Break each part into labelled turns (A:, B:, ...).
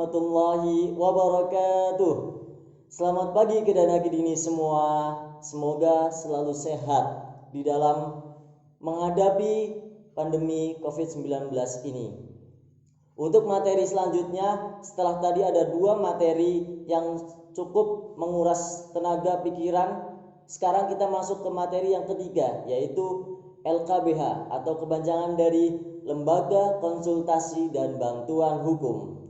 A: warahmatullahi wabarakatuh. Selamat pagi kedana kedini semua. Semoga selalu sehat di dalam menghadapi pandemi COVID-19 ini. Untuk materi selanjutnya, setelah tadi ada 2 materi yang cukup menguras tenaga pikiran, sekarang kita masuk ke materi yang ketiga, yaitu LKBH atau kepanjangan dari Lembaga Konsultasi dan Bantuan Hukum.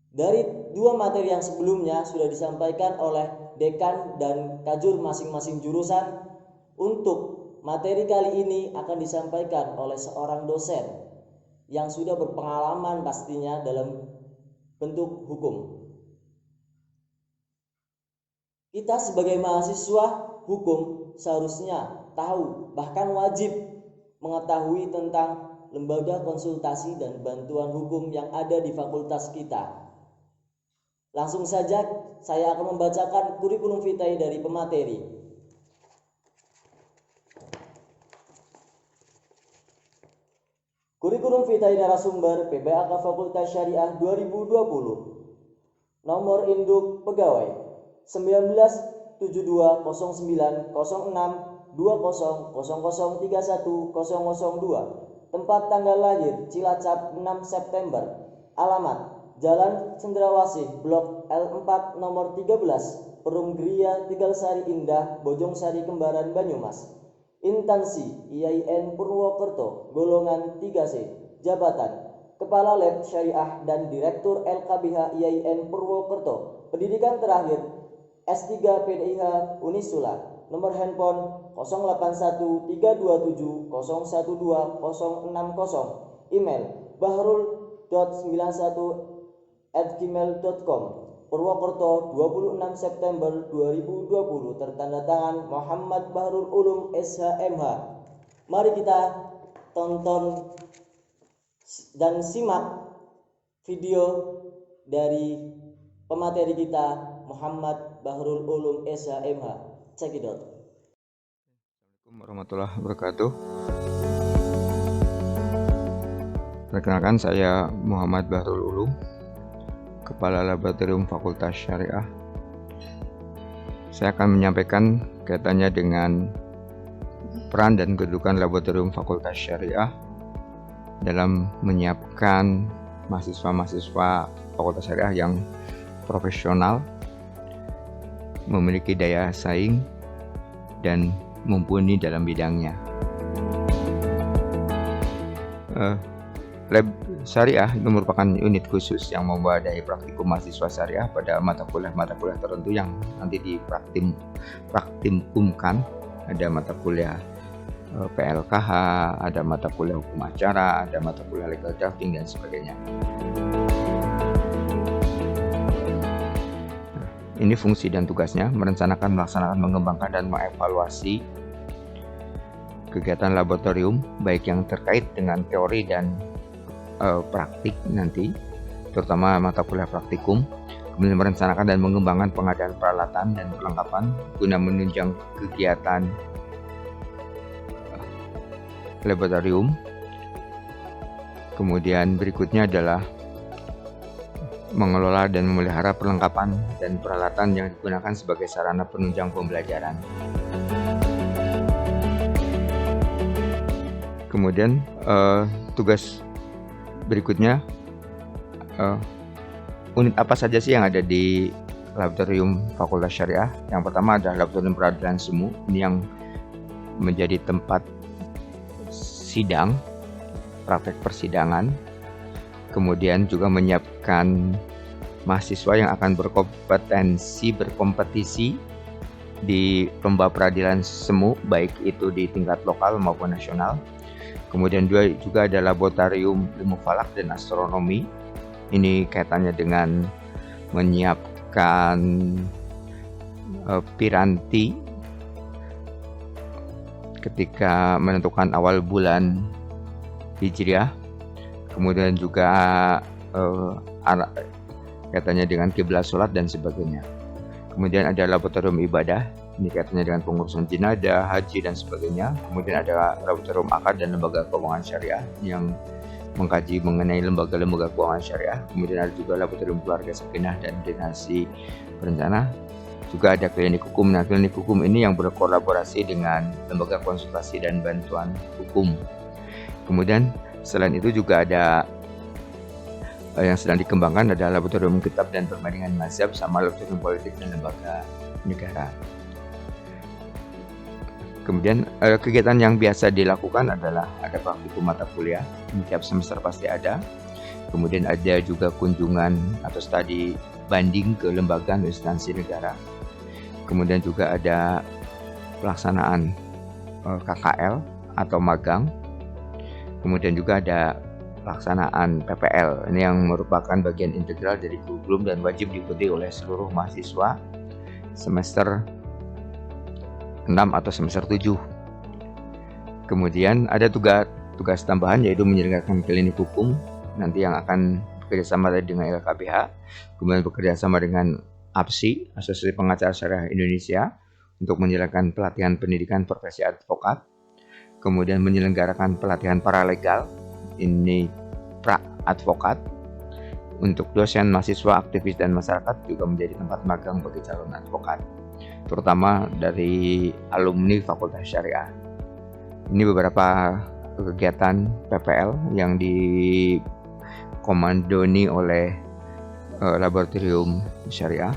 A: Dari 2 materi yang sebelumnya sudah disampaikan oleh dekan dan kajur masing-masing jurusan. Untuk materi kali ini akan disampaikan oleh seorang dosen yang sudah berpengalaman pastinya dalam bentuk hukum. Kita sebagai mahasiswa hukum seharusnya tahu, bahkan wajib mengetahui tentang lembaga konsultasi dan bantuan hukum yang ada di fakultas kita. Langsung saja saya akan membacakan kurikulum vitae dari pemateri. Kurikulum vitae narasumber PBAK Fakultas Syariah 2020. Nomor induk pegawai 1972090620003102. Tempat tanggal lahir Cilacap 6 September. Alamat Jalan Cendrawasih Blok L4 nomor 13, Perum Gria Tegalsari Indah, Bojongsari Kembaran, Banyumas. Instansi IAIN Purwokerto golongan 3C. Jabatan Kepala Lab Syariah dan Direktur LKBH IAIN Purwokerto. Pendidikan terakhir S3 PDIH Unisula. Nomor handphone 081327012060. Email bahrul.91@gmail.com. Purwokerto 26 September 2020. Tertanda tangan Muhammad Bahrul Ulum SHMH. Mari kita tonton dan simak video dari pemateri kita Muhammad Bahrul Ulum SHMH. Check it out.
B: Assalamualaikum warahmatullahi wabarakatuh. Perkenalkan, saya Muhammad Bahrul Ulum, Kepala Laboratorium Fakultas Syariah. Saya akan menyampaikan kaitannya dengan peran dan kedudukan Laboratorium Fakultas Syariah dalam menyiapkan mahasiswa-mahasiswa Fakultas Syariah yang profesional, memiliki daya saing, dan mumpuni dalam bidangnya. Lab Syariah itu merupakan unit khusus yang memwadahi praktikum mahasiswa syariah pada mata kuliah tertentu yang nanti dipraktikumkan. Ada mata kuliah PLKH, ada mata kuliah hukum acara, ada mata kuliah legal drafting, dan sebagainya. Ini fungsi dan tugasnya: merencanakan, melaksanakan, mengembangkan, dan mengevaluasi kegiatan laboratorium, baik yang terkait dengan teori dan praktik nanti, terutama mata kuliah praktikum. Kemudian merencanakan dan mengembangkan pengadaan peralatan dan perlengkapan guna menunjang kegiatan laboratorium. Kemudian berikutnya adalah mengelola dan memelihara perlengkapan dan peralatan yang digunakan sebagai sarana penunjang pembelajaran. Kemudian tugas berikutnya, unit apa saja sih yang ada di Laboratorium Fakultas Syariah? Yang pertama adalah Laboratorium Peradilan Semu. Ini yang menjadi tempat sidang, praktek persidangan. Kemudian juga menyiapkan mahasiswa yang akan berkompetisi di lomba peradilan semu, baik itu di tingkat lokal maupun nasional. Kemudian juga ada Laboratorium Ilmu Falak dan Astronomi. Ini kaitannya dengan menyiapkan piranti ketika menentukan awal bulan Hijriah. Kemudian juga kaitannya dengan kiblat sholat dan sebagainya. Kemudian ada Laboratorium Ibadah. Ini kaitannya dengan pengurusan jenazah, haji, dan sebagainya. Kemudian ada Laboratorium Akad dan Lembaga Keuangan Syariah yang mengkaji mengenai lembaga-lembaga keuangan syariah. Kemudian ada juga laboratorium keluarga sakinah dan generasi berencana. Juga ada klinik hukum. Nah, klinik hukum ini yang berkolaborasi dengan lembaga konsultasi dan bantuan hukum. Kemudian selain itu juga ada yang sedang dikembangkan, ada laboratorium kitab dan perbandingan mazhab sama laboratorium politik dan lembaga negara. Kemudian kegiatan yang biasa dilakukan adalah ada praktikum mata kuliah, tiap semester pasti ada. Kemudian ada juga kunjungan atau studi banding ke lembaga dan instansi negara. Kemudian juga ada pelaksanaan KKL atau magang. Kemudian juga ada pelaksanaan PPL, ini yang merupakan bagian integral dari kurikulum dan wajib diikuti oleh seluruh mahasiswa semester 6 atau semester 7. Kemudian ada tugas tambahan, yaitu menyelenggarakan klinik hukum nanti yang akan bekerjasama dengan LKBH, kemudian bekerjasama dengan APSI, Asosiasi Pengacara Syariah Indonesia, untuk menyelenggarakan pelatihan pendidikan profesi advokat, kemudian menyelenggarakan pelatihan paralegal, ini pra advokat, untuk dosen, mahasiswa, aktivis, dan masyarakat juga menjadi tempat magang bagi calon advokat, terutama dari alumni Fakultas Syariah. Ini beberapa kegiatan PPL yang dikomandoni oleh Laboratorium Syariah.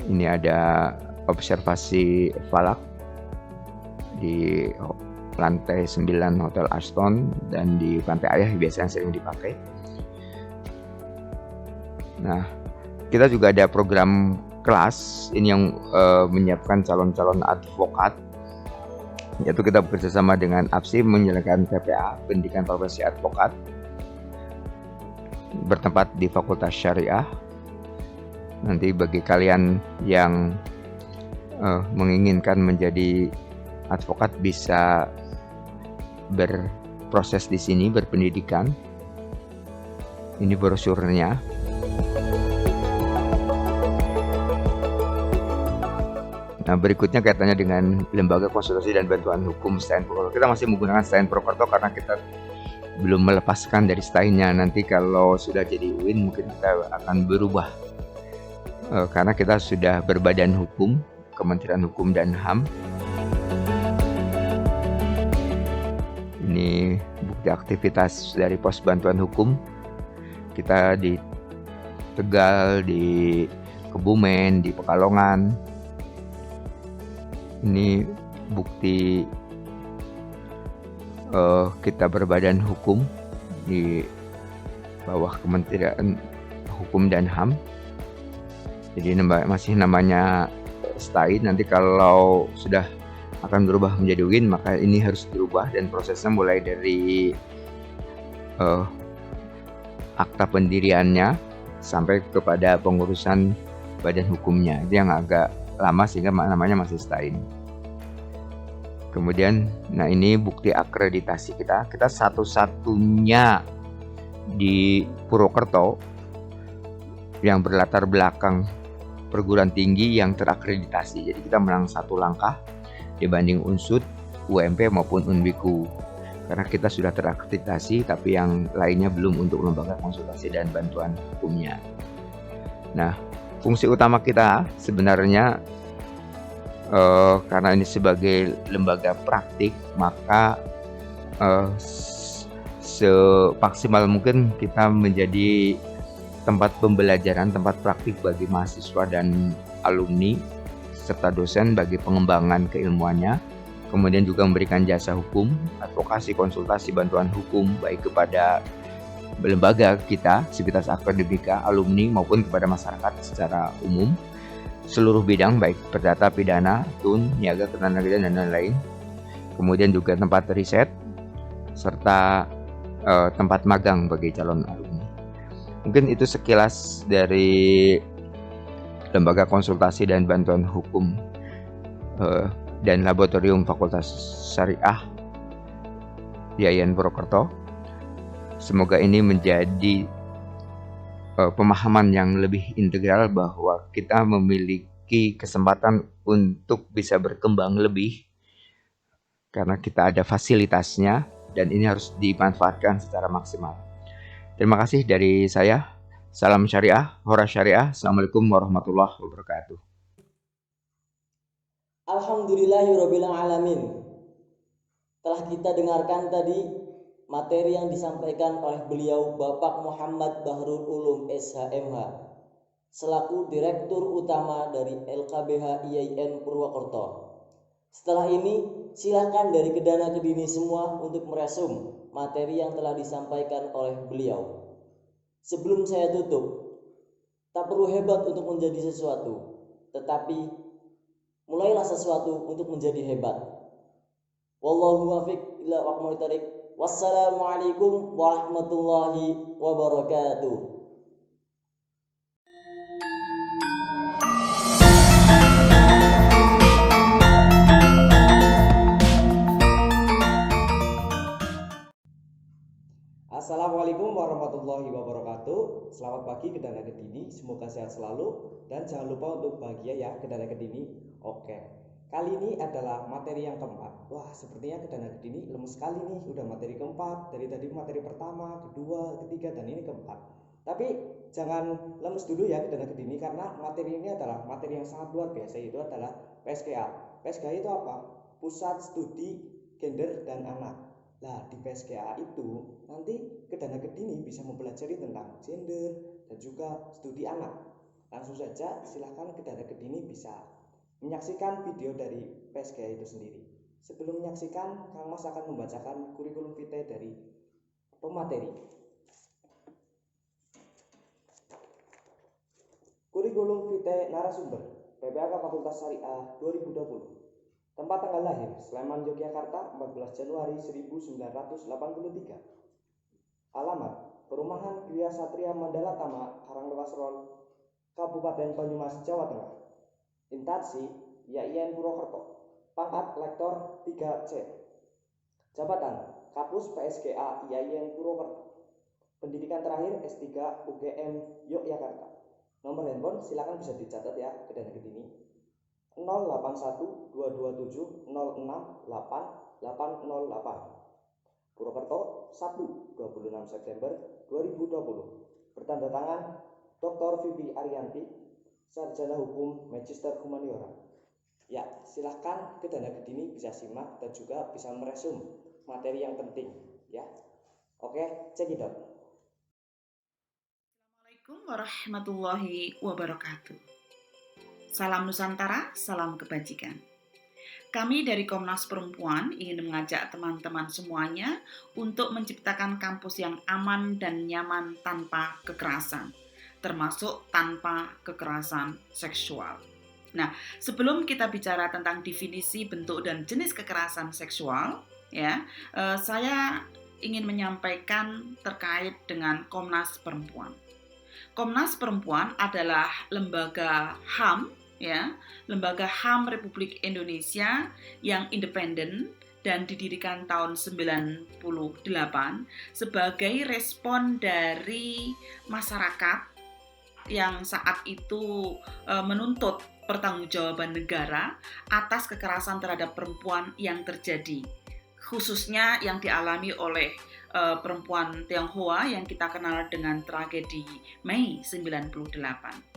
B: Ini ada observasi falak di lantai 9 Hotel Aston dan di Pantai Ayah biasanya sering dipakai. Nah, kita juga ada program kelas ini yang menyiapkan calon-calon advokat, yaitu kita bekerjasama dengan APSI menyelenggarakan PPA, pendidikan profesi advokat, bertempat di Fakultas Syariah. Nanti bagi kalian yang menginginkan menjadi advokat bisa berproses di sini, berpendidikan. Ini brosurnya. Nah, berikutnya kaitannya dengan lembaga konsultasi dan bantuan hukum STAIN Purwokerto. Kita masih menggunakan STAIN Purwokerto karena kita belum melepaskan dari STAIN-nya. Nanti kalau sudah jadi UIN mungkin kita akan berubah, karena kita sudah berbadan hukum, Kementerian Hukum dan HAM. Ini bukti aktivitas dari pos bantuan hukum kita di Tegal, di Kebumen, di Pekalongan. Ini bukti kita berbadan hukum di bawah Kementerian Hukum dan HAM. Jadi masih namanya STAIN. Nanti kalau sudah akan berubah menjadi UIN, maka ini harus dirubah dan prosesnya mulai dari akta pendiriannya sampai kepada pengurusan badan hukumnya. Itu yang agak lama sehingga namanya masih STAIN. Kemudian, nah ini bukti akreditasi kita. Kita satu-satunya di Purwokerto yang berlatar belakang perguruan tinggi yang terakreditasi. Jadi kita menang satu langkah dibanding UNSUD, UMP maupun UNBIKU. Karena kita sudah terakreditasi, tapi yang lainnya belum untuk lembaga konsultasi dan bantuan hukumnya. Nah, fungsi utama kita sebenarnya karena ini sebagai lembaga praktik, maka semaksimal mungkin kita menjadi tempat pembelajaran, tempat praktik bagi mahasiswa dan alumni serta dosen bagi pengembangan keilmuannya. Kemudian juga memberikan jasa hukum, advokasi, konsultasi, bantuan hukum baik kepada lembaga kita, sivitas akademika, alumni maupun kepada masyarakat secara umum. Seluruh bidang baik perdata, pidana, tun, niaga, ketenagakerjaan dan lain-lain. Kemudian juga tempat riset serta tempat magang bagi calon alumni. Mungkin itu sekilas dari lembaga konsultasi dan bantuan hukum dan laboratorium Fakultas Syariah di IAIN Purwokerto. Semoga ini menjadi pemahaman yang lebih integral bahwa kita memiliki kesempatan untuk bisa berkembang lebih karena kita ada fasilitasnya, dan ini harus dimanfaatkan secara maksimal. Terima kasih dari saya. Salam syariah, hora syariah. Assalamualaikum warahmatullahi wabarakatuh.
A: Alhamdulillahirabbil alamin. Telah kita dengarkan tadi materi yang disampaikan oleh beliau Bapak Muhammad Bahrul Ulum SHMH selaku Direktur Utama dari LKBH IAIN Purwokerto. Setelah ini, silakan dari Kedana Kedini semua untuk meresum materi yang telah disampaikan oleh beliau. Sebelum saya tutup, tak perlu hebat untuk menjadi sesuatu, tetapi mulailah sesuatu untuk menjadi hebat. Wallahu muwaffiq ila aqwamit thoriq. Wassalamualaikum warahmatullahi wabarakatuh.
C: Assalamualaikum warahmatullahi wabarakatuh. Selamat pagi Kedana Kedini, semoga sehat selalu dan jangan lupa untuk bahagia ya Kedana Kedini. Oke, kali ini adalah materi yang keempat. Wah, sepertinya Kedana Kedini lemes sekali nih, udah materi keempat. Dari tadi materi pertama, kedua, ketiga, dan ini keempat. Tapi jangan lemes dulu ya Kedana Kedini, karena materi ini adalah materi yang sangat luar biasa, yaitu adalah PSGA. PSGA itu apa? Pusat Studi Gender dan Anak. Nah, di PSGA itu nanti Kedana Kedini bisa mempelajari tentang gender dan juga studi anak. Langsung saja silahkan Kedana Kedini bisa menyaksikan video dari PSGA itu sendiri. Sebelum menyaksikan, Kang Mas akan membacakan kurikulum vitae dari pemateri. Kurikulum vitae narasumber PPAK Fakultas Syariah 2020. Tempat tanggal lahir, Sleman, Yogyakarta, 14 Januari 1983. Alamat, Perumahan Gria Satria Mandala Tama, Karanglewas Ron, Kabupaten Banyumas, Jawa Tengah. Instansi, IAIN Purwokerto. Pangkat Lektor 3C. Jabatan, Kapus PSGA IAIN Purwokerto. Pendidikan terakhir S3 UGM Yogyakarta. Nomor handphone silakan bisa dicatat ya, Kedana Kedini. 081-227-06-8808 Purwokerto, Sabtu 26 September 2020. Bertanda tangan Dr. Vivi Arianti, Sarjana Hukum Magister Humaniora. Ya, silahkan Kedana Kedini bisa simak dan juga bisa meresum materi yang penting ya. Oke, cekidot.
D: Assalamualaikum warahmatullahi wabarakatuh. Salam Nusantara, salam kebajikan. Kami dari Komnas Perempuan ingin mengajak teman-teman semuanya untuk menciptakan kampus yang aman dan nyaman tanpa kekerasan, termasuk tanpa kekerasan seksual. Nah, sebelum kita bicara tentang definisi, bentuk, dan jenis kekerasan seksual, saya ingin menyampaikan terkait dengan Komnas Perempuan. Komnas Perempuan adalah lembaga HAM, lembaga HAM Republik Indonesia yang independen dan didirikan tahun 98 sebagai respon dari masyarakat yang saat itu menuntut pertanggungjawaban negara atas kekerasan terhadap perempuan yang terjadi, khususnya yang dialami oleh perempuan Tionghoa yang kita kenal dengan tragedi Mei 98.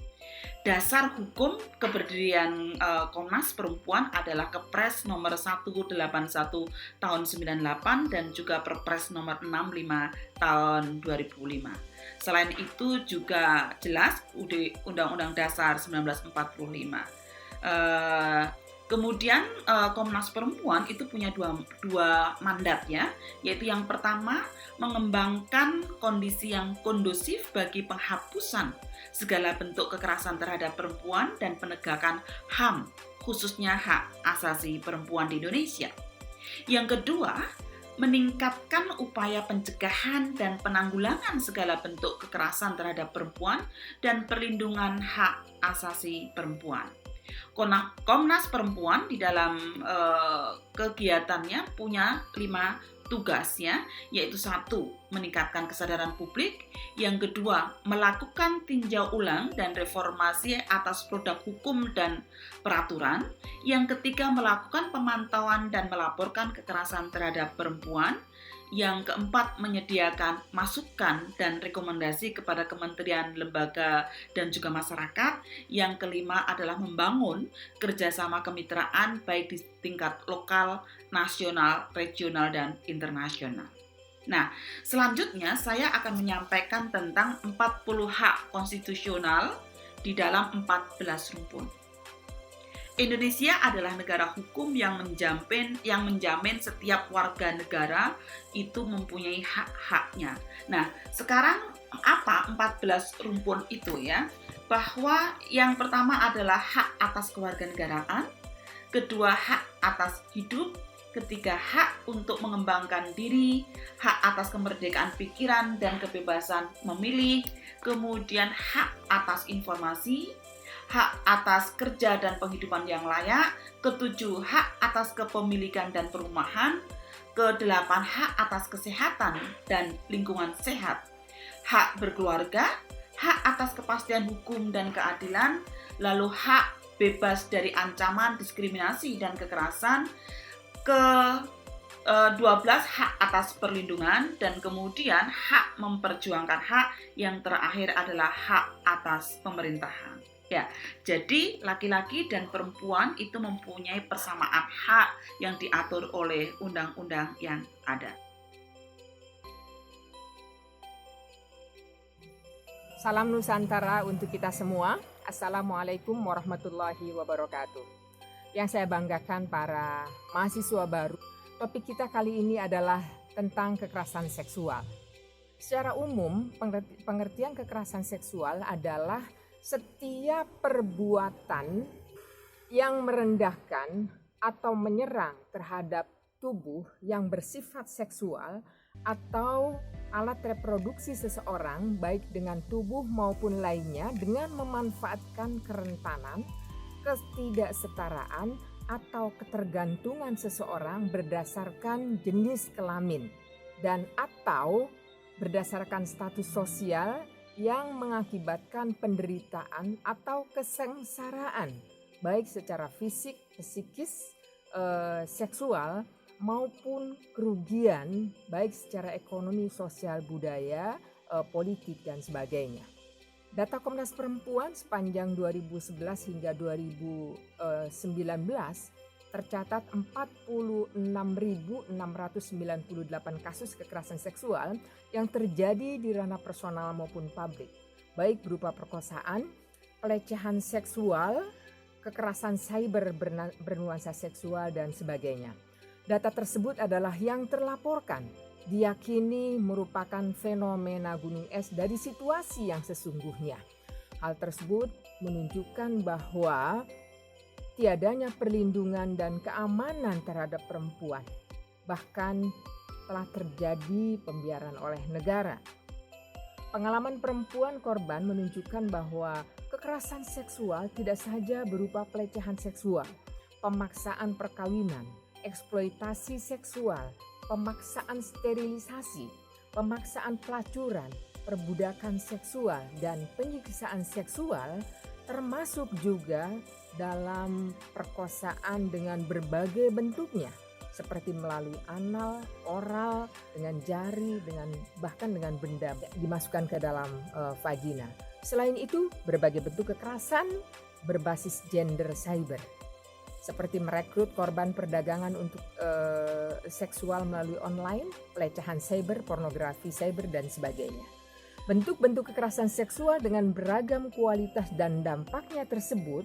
D: Dasar hukum keberdirian Komnas Perempuan adalah Kepres nomor 181 tahun 98 dan juga Perpres nomor 65 tahun 2005. Selain itu juga jelas Undang-Undang Dasar 1945. Kemudian Komnas Perempuan itu punya dua mandat ya, yaitu yang pertama mengembangkan kondisi yang kondusif bagi penghapusan segala bentuk kekerasan terhadap perempuan dan penegakan HAM, khususnya hak asasi perempuan di Indonesia. Yang kedua, meningkatkan upaya pencegahan dan penanggulangan segala bentuk kekerasan terhadap perempuan dan perlindungan hak asasi perempuan. Komnas Perempuan di dalam kegiatannya punya 5 tugas ya, yaitu 1, meningkatkan kesadaran publik, yang kedua, melakukan tinjau ulang dan reformasi atas produk hukum dan peraturan, yang ketiga, melakukan pemantauan dan melaporkan kekerasan terhadap perempuan, Yang keempat, menyediakan masukan dan rekomendasi kepada kementerian, lembaga, dan juga masyarakat. Yang kelima adalah membangun kerjasama kemitraan baik di tingkat lokal, nasional, regional, dan internasional. Nah, selanjutnya saya akan menyampaikan tentang 40 hak konstitusional di dalam 14 rumpun. Indonesia adalah negara hukum yang menjamin setiap warga negara itu mempunyai hak-haknya. Nah, sekarang apa 14 rumpun itu ya? Bahwa yang pertama adalah hak atas kewarganegaraan, kedua hak atas hidup, ketiga hak untuk mengembangkan diri, hak atas kemerdekaan pikiran dan kebebasan memilih, kemudian hak atas informasi, hak atas kerja dan penghidupan yang layak, ketujuh hak atas kepemilikan dan perumahan, kedelapan hak atas kesehatan dan lingkungan sehat, hak berkeluarga, hak atas kepastian hukum dan keadilan, lalu hak bebas dari ancaman diskriminasi dan kekerasan, ke-12 hak atas perlindungan, dan kemudian hak memperjuangkan hak, yang terakhir adalah hak atas pemerintahan. Ya, jadi laki-laki dan perempuan itu mempunyai persamaan hak yang diatur oleh undang-undang yang ada.
E: Salam Nusantara untuk kita semua. Assalamualaikum warahmatullahi wabarakatuh. Yang saya banggakan para mahasiswa baru, topik kita kali ini adalah tentang kekerasan seksual. Secara umum, pengertian kekerasan seksual adalah setiap perbuatan yang merendahkan atau menyerang terhadap tubuh yang bersifat seksual atau alat reproduksi seseorang baik dengan tubuh maupun lainnya dengan memanfaatkan kerentanan, ketidaksetaraan atau ketergantungan seseorang berdasarkan jenis kelamin dan atau berdasarkan status sosial yang mengakibatkan penderitaan atau kesengsaraan baik secara fisik, psikis, seksual maupun kerugian baik secara ekonomi, sosial, budaya, politik dan sebagainya. Data Komnas Perempuan sepanjang 2011 hingga 2019 tercatat 46.698 kasus kekerasan seksual yang terjadi di ranah personal maupun publik, baik berupa perkosaan, pelecehan seksual, kekerasan cyber bernuansa seksual, dan sebagainya. Data tersebut adalah yang terlaporkan, diyakini merupakan fenomena gunung es dari situasi yang sesungguhnya. Hal tersebut menunjukkan bahwa tiadanya perlindungan dan keamanan terhadap perempuan, bahkan telah terjadi pembiaran oleh negara. Pengalaman perempuan korban menunjukkan bahwa kekerasan seksual tidak saja berupa pelecehan seksual, pemaksaan perkawinan, eksploitasi seksual, pemaksaan sterilisasi, pemaksaan pelacuran, perbudakan seksual, dan penyiksaan seksual, termasuk juga dalam perkosaan dengan berbagai bentuknya, seperti melalui anal, oral, dengan jari, bahkan dengan benda dimasukkan ke dalam vagina. Selain itu, berbagai bentuk kekerasan berbasis gender cyber, seperti merekrut korban perdagangan untuk seksual melalui online, pelecehan cyber, pornografi cyber, dan sebagainya. Bentuk-bentuk kekerasan seksual dengan beragam kualitas dan dampaknya tersebut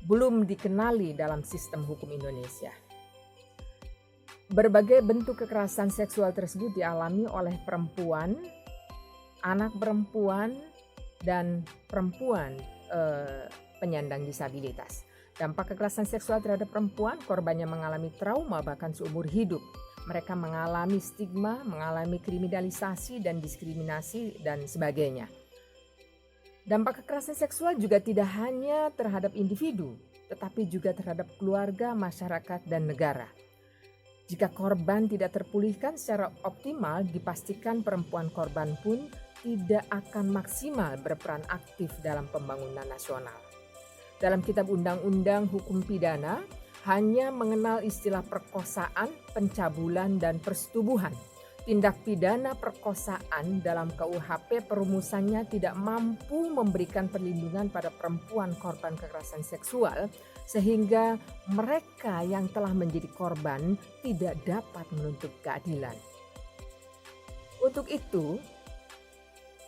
E: belum dikenali dalam sistem hukum Indonesia. Berbagai bentuk kekerasan seksual tersebut dialami oleh perempuan, anak perempuan, dan perempuan penyandang disabilitas. Dampak kekerasan seksual terhadap perempuan, korbannya mengalami trauma bahkan seumur hidup. Mereka mengalami stigma, mengalami kriminalisasi dan diskriminasi dan sebagainya. Dampak kekerasan seksual juga tidak hanya terhadap individu, tetapi juga terhadap keluarga, masyarakat, dan negara. Jika korban tidak terpulihkan secara optimal, dipastikan perempuan korban pun tidak akan maksimal berperan aktif dalam pembangunan nasional. Dalam Kitab Undang-Undang Hukum Pidana, hanya mengenal istilah perkosaan, pencabulan, dan persetubuhan. tindak pidana perkosaan dalam KUHP perumusannya tidak mampu memberikan perlindungan pada perempuan korban kekerasan seksual sehingga mereka yang telah menjadi korban tidak dapat menuntut keadilan. Untuk itu,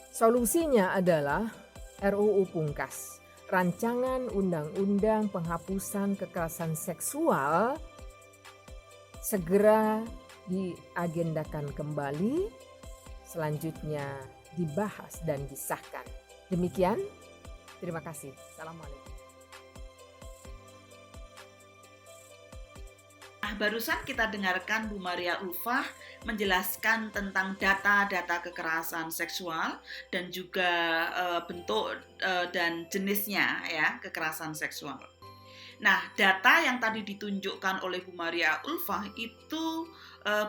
E: solusinya adalah RUU Pungkas, Rancangan Undang-Undang Penghapusan Kekerasan Seksual, segera diagendakan kembali, selanjutnya dibahas dan disahkan. Demikian, terima kasih. Assalamualaikum.
D: Barusan kita dengarkan Bu Maria Ulfah menjelaskan tentang data-data kekerasan seksual dan juga bentuk dan jenisnya ya kekerasan seksual. Nah, data yang tadi ditunjukkan oleh Bu Maria Ulfah itu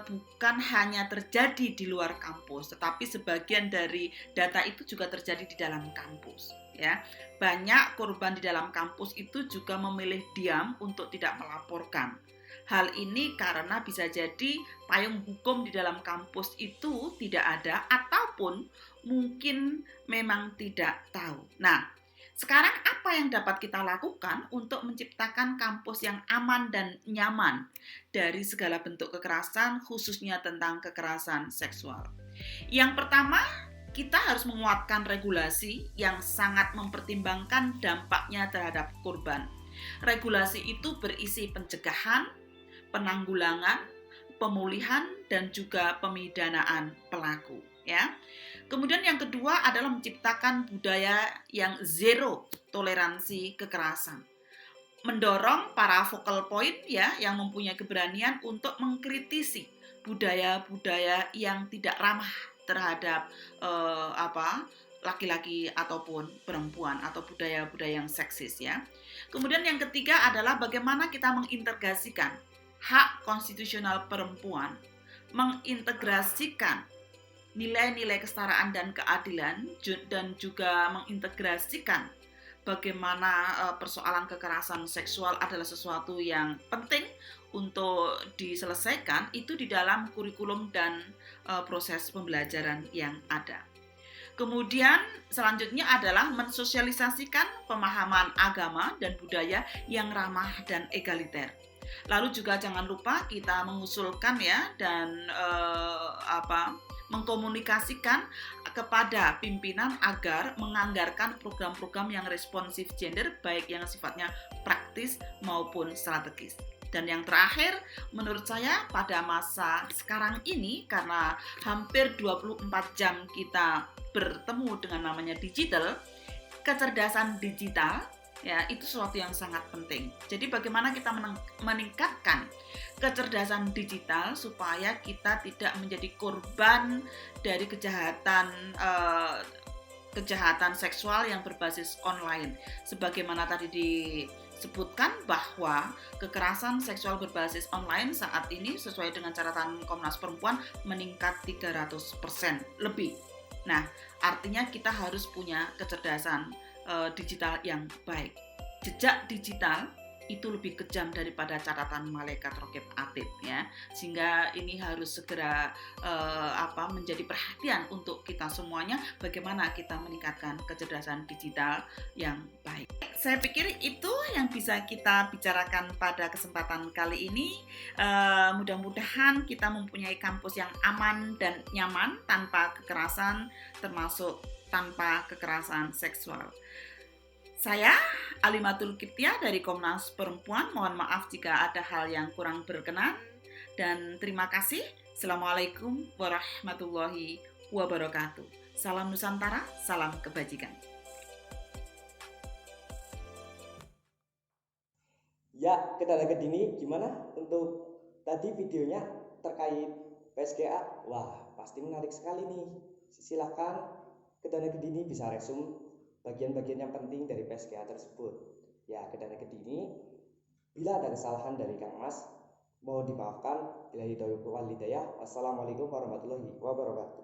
D: bukan hanya terjadi di luar kampus, tetapi sebagian dari data itu juga terjadi di dalam kampus. Ya, banyak korban di dalam kampus itu juga memilih diam untuk tidak melaporkan. Hal ini karena bisa jadi payung hukum di dalam kampus itu tidak ada ataupun mungkin memang tidak tahu. Nah, sekarang apa yang dapat kita lakukan untuk menciptakan kampus yang aman dan nyaman dari segala bentuk kekerasan, khususnya tentang kekerasan seksual? Yang pertama, kita harus menguatkan regulasi yang sangat mempertimbangkan dampaknya terhadap korban. Regulasi itu berisi pencegahan, penanggulangan, pemulihan, dan juga pemidanaan pelaku. Ya. Kemudian yang kedua adalah menciptakan budaya yang zero toleransi kekerasan. Mendorong para focal point ya yang mempunyai keberanian untuk mengkritisi budaya-budaya yang tidak ramah terhadap laki-laki ataupun perempuan atau budaya-budaya yang seksis ya. Kemudian yang ketiga adalah bagaimana kita mengintegrasikan hak konstitusional perempuan, mengintegrasikan nilai-nilai kesetaraan dan keadilan, dan juga mengintegrasikan bagaimana persoalan kekerasan seksual adalah sesuatu yang penting untuk diselesaikan itu di dalam kurikulum dan proses pembelajaran yang ada. Kemudian selanjutnya adalah mensosialisasikan pemahaman agama dan budaya yang ramah dan egaliter. Lalu juga jangan lupa kita mengusulkan ya dan mengkomunikasikan kepada pimpinan agar menganggarkan program-program yang responsif gender baik yang sifatnya praktis maupun strategis. Dan yang terakhir, menurut saya pada masa sekarang ini karena hampir 24 jam kita bertemu dengan namanya digital, kecerdasan digital ya itu sesuatu yang sangat penting. Jadi bagaimana kita meningkatkan kecerdasan digital supaya kita tidak menjadi korban dari kejahatan seksual yang berbasis online. Sebagaimana tadi disebutkan bahwa kekerasan seksual berbasis online saat ini sesuai dengan catatan Komnas Perempuan meningkat 300% lebih. Nah, artinya kita harus punya kecerdasan digital yang baik. Jejak digital itu lebih kejam daripada catatan malaikat raqib atid ya. Sehingga ini harus segera menjadi perhatian untuk kita semuanya bagaimana kita meningkatkan kecerdasan digital yang baik. Saya pikir itu yang bisa kita bicarakan pada kesempatan kali ini. Mudah-mudahan kita mempunyai kampus yang aman dan nyaman tanpa kekerasan, termasuk tanpa kekerasan seksual. Saya Alimatul Kiptia dari Komnas Perempuan. Mohon maaf jika ada hal yang kurang berkenan dan terima kasih. Assalamualaikum warahmatullahi wabarakatuh. Salam Nusantara, salam kebajikan.
C: Ya, Kedana Kedini gimana untuk tadi videonya terkait PSGA? Wah, pasti menarik sekali nih. Silakan Kedana Kedini bisa resum bagian-bagian yang penting dari PSGA tersebut. Ya, Kedana Kedini, bila ada kesalahan dari Kang Mas, mohon dimaafkan. Billahi taufiq wal hidayah. Wassalamualaikum warahmatullahi wabarakatuh.